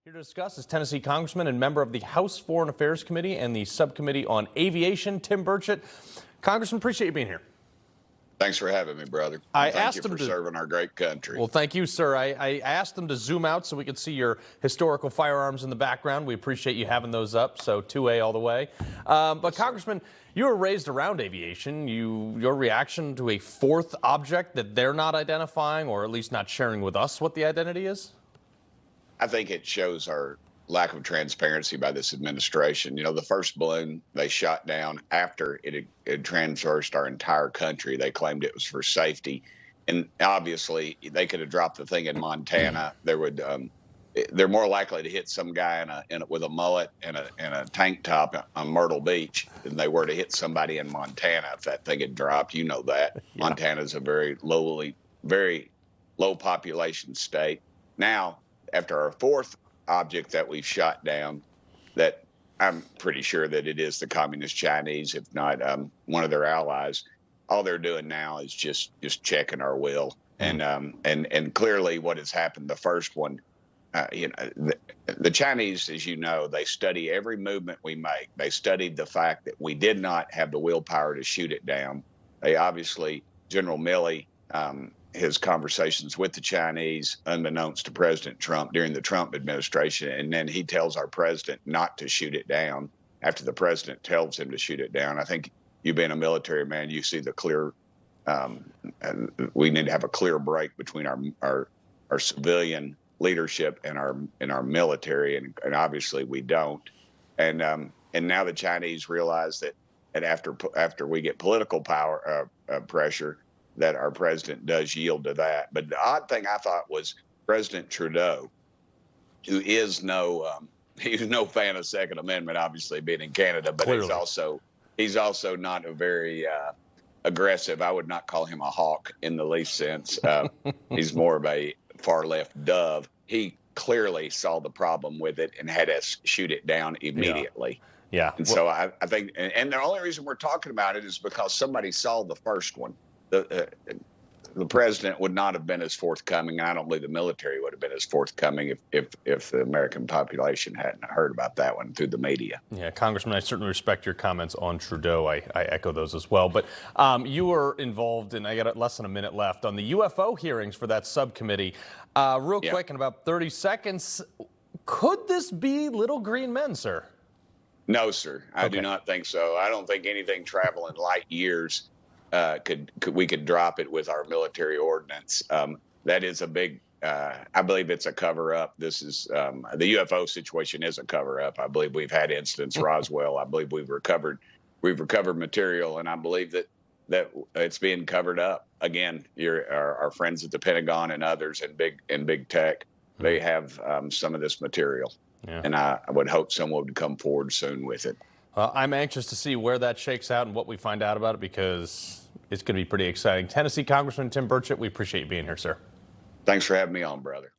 Here to discuss is Tennessee Congressman and member of the House Foreign Affairs Committee and the Subcommittee on Aviation, Tim Burchett. Congressman, appreciate you being here. Thanks for having me, brother. Thank you for serving our great country. Well, thank you, sir. I asked them to zoom out so we could see your historical firearms in the background. We appreciate you having those up, so 2A all the way. But, Congressman, you were raised around aviation. Your reaction to a fourth object that they're not identifying, or at least not sharing with us what the identity is? I think it shows our lack of transparency by this administration. You know, the first balloon they shot down after it had traversed our entire country. They claimed it was for safety. And obviously, they could have dropped the thing in Montana. They're more likely to hit some guy with a mullet and a tank top on Myrtle Beach than they were to hit somebody in Montana if that thing had dropped. You know that. Yeah. Montana's a very low population state. Now, after our fourth object that we've shot down, that I'm pretty sure that it is the Communist Chinese, if not one of their allies. All they're doing now is just checking our will, and clearly what has happened. The first one, the Chinese, as you know, they study every movement we make. They studied the fact that we did not have the willpower to shoot it down. They obviously, General Milley, his conversations with the Chinese, unbeknownst to President Trump during the Trump administration, and then he tells our president not to shoot it down after the president tells him to shoot it down. I think you being a military man, you see the clear. We need to have a clear break between our civilian leadership and our military, and obviously we don't. And now the Chinese realize that after we get political power pressure, that our president does yield to that. But the odd thing I thought was President Trudeau, who is he's no fan of Second Amendment, obviously being in Canada, but clearly. he's also not a very aggressive. I would not call him a hawk in the least sense. He's more of a far left dove. He clearly saw the problem with it and had us shoot it down immediately. Yeah. And so I think, and the only reason we're talking about it is because somebody saw the first one. The president would not have been as forthcoming. I don't believe the military would have been as forthcoming if the American population hadn't heard about that one through the media. Yeah, Congressman, I certainly respect your comments on Trudeau. I echo those as well. But you were involved in, I got less than a minute left, on the UFO hearings for that subcommittee. Real quick, in about 30 seconds, could this be little green men, sir? No, sir. I do not think so. I don't think anything traveling light years we could drop it with our military ordinance. That is a big, I believe it's a cover up. This is, the UFO situation is a cover up. I believe we've had incidents, Roswell. I believe we've recovered material, and I believe that it's being covered up. Again, our friends at the Pentagon and others in big tech, they have some of this material. Yeah. And I would hope someone would come forward soon with it. Well, I'm anxious to see where that shakes out and what we find out about it, because it's going to be pretty exciting. Tennessee Congressman Tim Burchett, we appreciate you being here, sir. Thanks for having me on, brother.